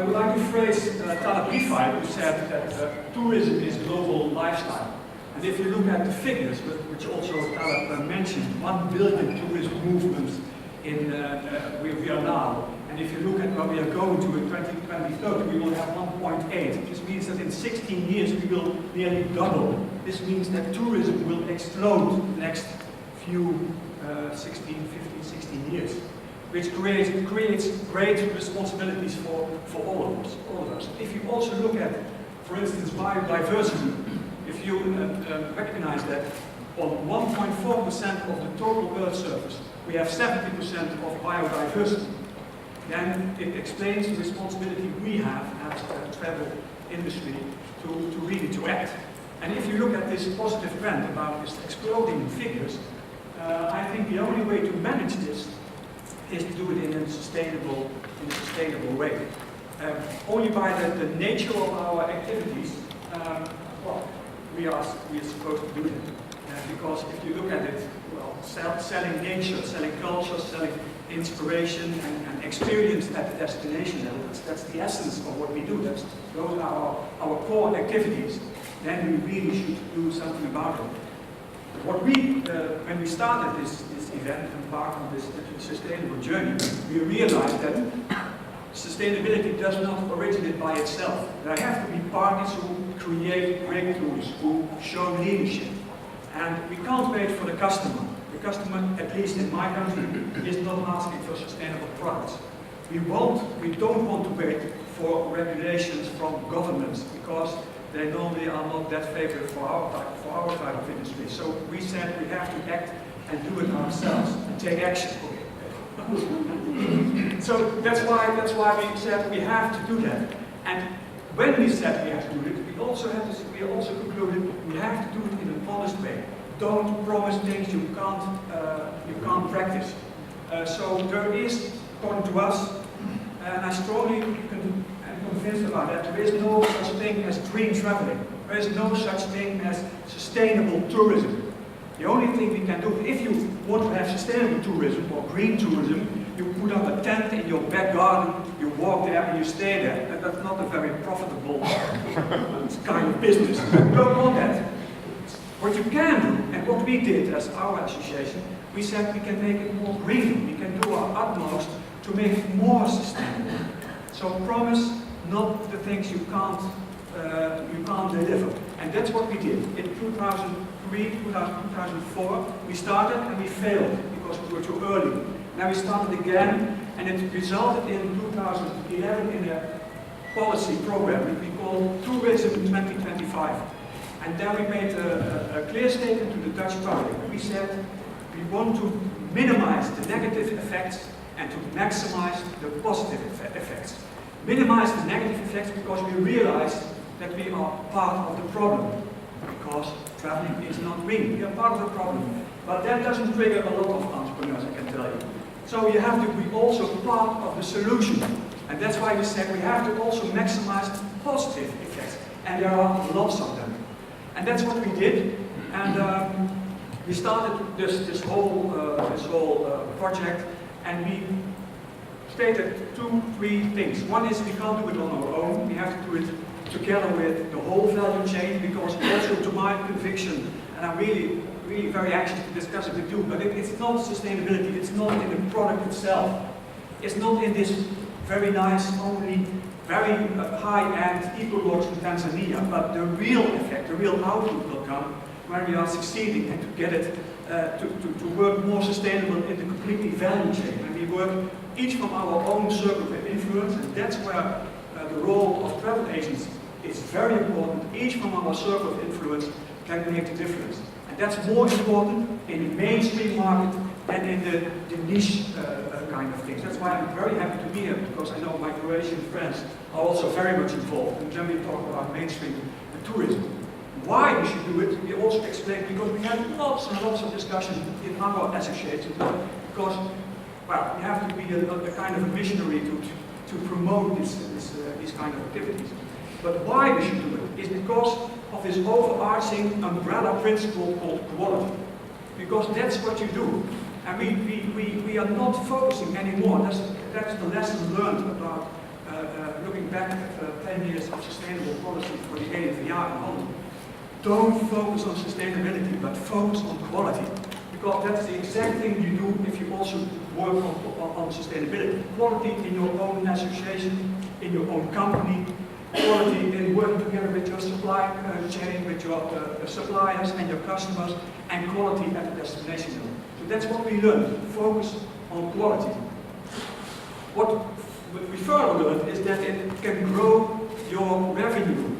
would like to phrase Taleb Rifai, who said that tourism is global lifestyle. And if you look at the figures, which also Taleb mentioned, 1 billion tourist movements in where we are now. And if you look at where we are going to in 2030, we will have 1.8. This means that in 16 years we will nearly double. This means that tourism will explode the next few 15, 16 years, which creates great responsibilities for all of us. If you also look at, for instance, biodiversity, if you recognize that on 1.4% of the total Earth surface, we have 70% of biodiversity, then it explains the responsibility we have as a travel industry to really act. And if you look at this positive trend about this exploding figures, I think the only way to manage this is to do it in a sustainable way. Only by the nature of our activities, well, we are supposed to do it. Because if you look at it, well, selling nature, selling culture, selling inspiration and experience at the destination level, that's the essence of what we do. Those are our core activities. Then we really should do something about it. When we started this event and part of this sustainable journey, we realized that sustainability does not originate by itself. There have to be parties who create breakthroughs, who show leadership. And we can't wait for the customer. The customer, at least in my country, is not asking for sustainable products. We don't want to wait for regulations from governments because they normally are not that favorable for our type of industry. So we said we have to act and do it ourselves and take action. So that's why we said we have to do that. And when we said we have to do it, we also concluded we have to do it in an honest way. Don't promise things you can't practice. So there is, according to us, and I strongly am convinced about that, there is no such thing as green traveling. There is no such thing as sustainable tourism. The only thing we can do, if you want to have sustainable tourism or green tourism, you put up a tent in your back garden, you walk there and you stay there. And that's not a very profitable kind of business. You don't want that. What you can do, and what we did as our association, we said we can make it more green. We can do our utmost to make it more sustainable. So promise not the things you can't deliver. And that's what we did. In 2003, 2004, we started and we failed because we were too early. Now we started again, and it resulted in 2011 in a policy program that we call Tourism 2025. And there we made a clear statement to the Dutch public. We said we want to minimize the negative effects and to maximize the positive effects. Minimize the negative effects because we realize that we are part of the problem. Because traveling is not green. We are part of the problem. But that doesn't trigger a lot of entrepreneurs, I can tell you. So you have to be also part of the solution. And that's why we said we have to also maximize positive effects. And there are lots of them. And that's what we did. And we started this whole project, and we stated 2-3 things. One is we can't do it on our own. We have to do it together with the whole value chain, because also to my conviction, and I'm really very anxious to discuss it with you, but it's not sustainability, it's not in the product itself. It's not in this very nice, only very high-end eco-lodge in Tanzania, but the real effect, the real output will come when we are succeeding and to get it to work more sustainable in the completely value chain. And we work each from our own circle of influence, and that's where the role of travel agents is very important. Each from our circle of influence can make the difference. And that's more important in the mainstream market than in the niche kind of things. That's why I'm very happy to be here, because I know my Croatian friends are also very much involved. And then we talk about mainstream tourism. Why we should do it, we also explained, because we had lots and lots of discussions in our association, because, well, we have to be a kind of a missionary to promote these kind of activities. But why we should do it is because of this overarching umbrella principle called quality. Because that's what you do. And we are not focusing anymore. That's the lesson learned about looking back at 10 years of sustainable policy for the EVA in Holland, don't focus on sustainability, but focus on quality. Because that's the exact thing you do if you also work on sustainability. Quality in your own association, in your own company, quality in working together with your supply chain, with your suppliers and your customers, and quality at the destination level. So that's what we learned, focus on quality. What we further learned is that it can grow your revenue.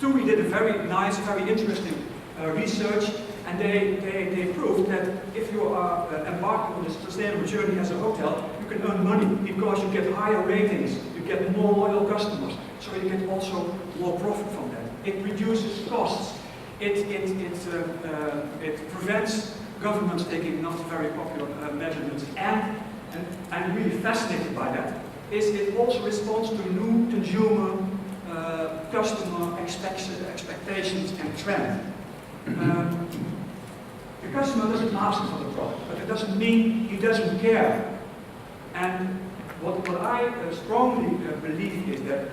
TUI did a very nice, very interesting research, and they proved that if you are embarking on this sustainable journey as a hotel, you can earn money because you get higher ratings, you get more loyal customers, so you get also more profit from that. It reduces costs. It prevents governments taking not very popular measurements, and I'm really fascinated by that, is it also responds to new consumer, customer expectations and trend. The customer doesn't ask for the product, but it doesn't mean he doesn't care. And what I strongly believe is that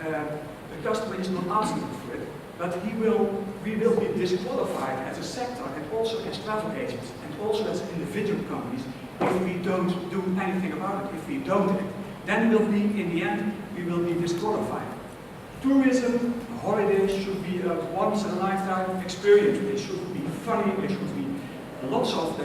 the customer is not asking for it, but we will be disqualified as a sector and also as travel agents and also as individual companies if we don't do anything about it. If we don't, then we'll be, in the end, we will be disqualified. Tourism, holidays should be a once-in-a-lifetime experience. They should be funny, there should be lots of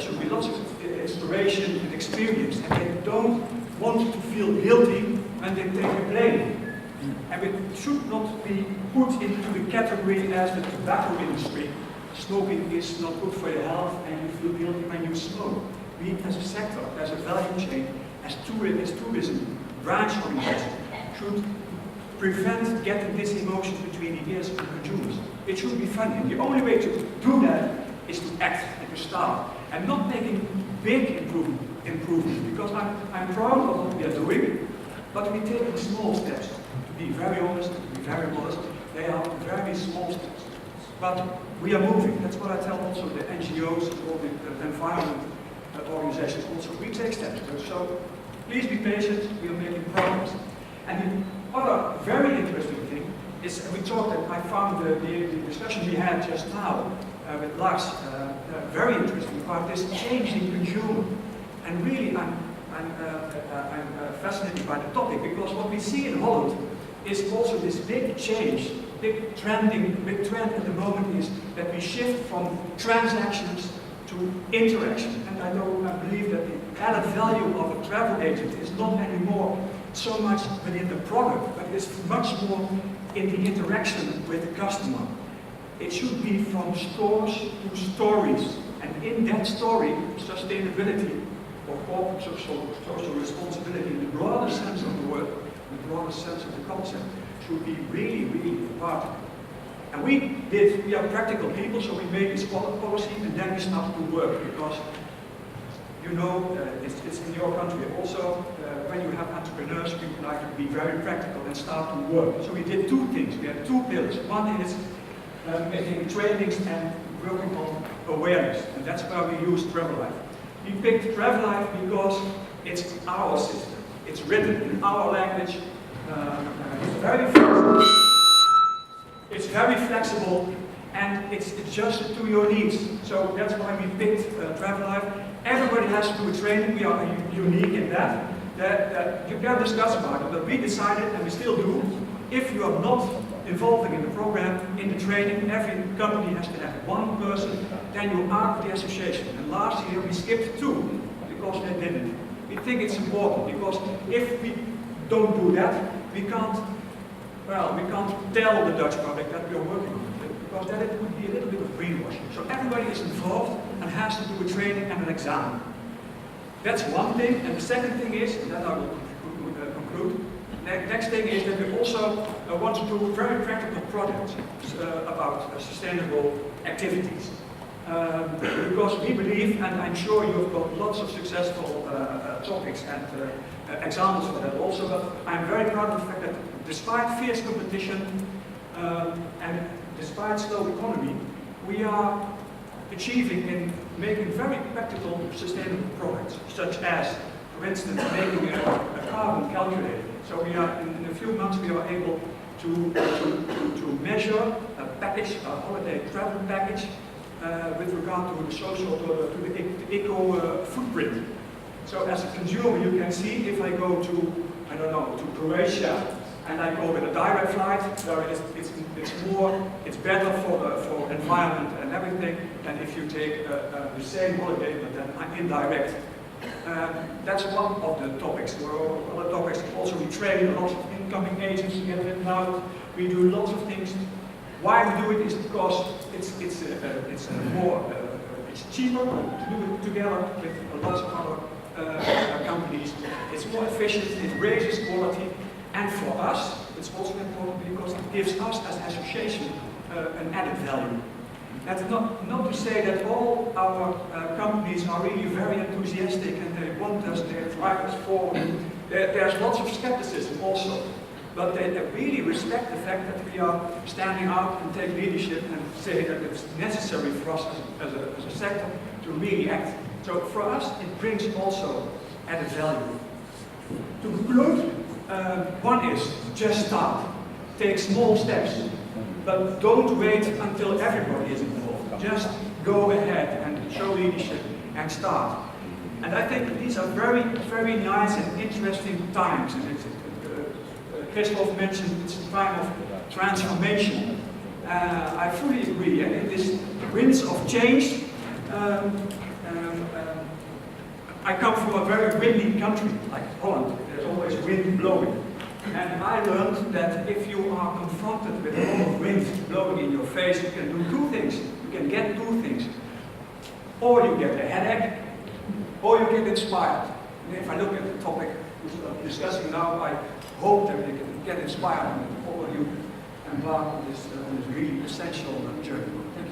inspiration and experience, and they don't want to feel guilty when they take a plane. And it should not be put into the category as the tobacco industry. Smoking is not good for your health and you feel guilty when you smoke. We as a sector, as a value chain, as tourism branch organization, should prevent getting this emotion between the ears of the consumers. It should be funny. And the only way to do that is to act and to start. And not making big improvements, because I'm proud of what we are doing, but we're taking small steps. To be very honest, to be very modest, they are very small steps. But we are moving. That's what I tell also the NGOs, all the environment organizations also. We take steps. So please be patient, we are making progress. And the other very interesting thing is, we talked, and I found the discussion we had just now with Lars very interesting about this changing consumer. And really, I'm fascinated by the topic, because what we see in Holland is also this big change, big trend at the moment is that we shift from transactions to interaction. And I believe that the added value of a travel agent is not anymore so much within the product, but it's much more in the interaction with the customer. It should be from stores to stories, and in that story, sustainability or corporate social responsibility in the broader sense of the word, in the broader sense of the concept, should be really, really part. And we are practical people, so we made this policy, and then we started to work, because you know, it's in your country also, when you have entrepreneurs, we would like to be very practical and start to work. So we did two things. We had two pillars. One is making trainings and working on awareness, and that's where we used TravelLife. We picked TravelLife because it's our system. It's written in our language. It's very flexible, and it's adjusted to your needs. So that's why we picked TravelLife. Everybody has to do a training. We are unique in that you can discuss about it, but we decided, and we still do, if you are not involving in the program, in the training, every company has to have one person, then you are the association. And last year we skipped two, because they didn't. We think it's important, because if we don't do that, we can't tell the Dutch public that we are working on it, because then it would be a little bit of greenwashing. So everybody is involved and has to do a training and an exam. That's one thing, and the second thing is, and then I will conclude, the next thing is that we also want to do very practical projects about sustainable activities. Because we believe, and I'm sure you've got lots of successful topics and examples for that also, but I'm very proud of the fact that despite fierce competition and despite slow economy, we are achieving in making very practical sustainable products, such as, for instance, making a carbon calculator. So we are, in a few months, we are able to measure a package, a holiday travel package, with regard to the social, to the eco footprint. So as a consumer, you can see if I go to, I don't know, to Croatia, and I go with a direct flight, it's better for environment and everything than if you take the same holiday but then indirect. That's one of the topics. There are other topics. Also, we train lots of incoming agents to get written out. We do lots of things. Why we do it is because it's cheaper to do it together with lots of other companies. It's more efficient. It raises quality. And for us, it's also important because it gives us as an association an added value. That's not to say that all our companies are really very enthusiastic and they want us, they drive us forward. There's lots of skepticism also, but they really respect the fact that we are standing out and take leadership and say that it's necessary for us as a sector to really act. So for us, it brings also added value. To conclude, one is just start. Take small steps, but don't wait until everybody is involved. Just go ahead and show leadership and start. And I think these are very, very nice and interesting times. And Christoph mentioned it's a time of transformation. I fully agree. And in this winds of change, I come from a very windy country, like Holland. There's always wind blowing. And I learned that if you are confronted with a lot of wind blowing in your face, you can do two things. You can get two things. Or you get a headache, or you get inspired. And if I look at the topic we're discussing now, I hope that we can get inspired and all of you embark on this really essential journey. Thank you.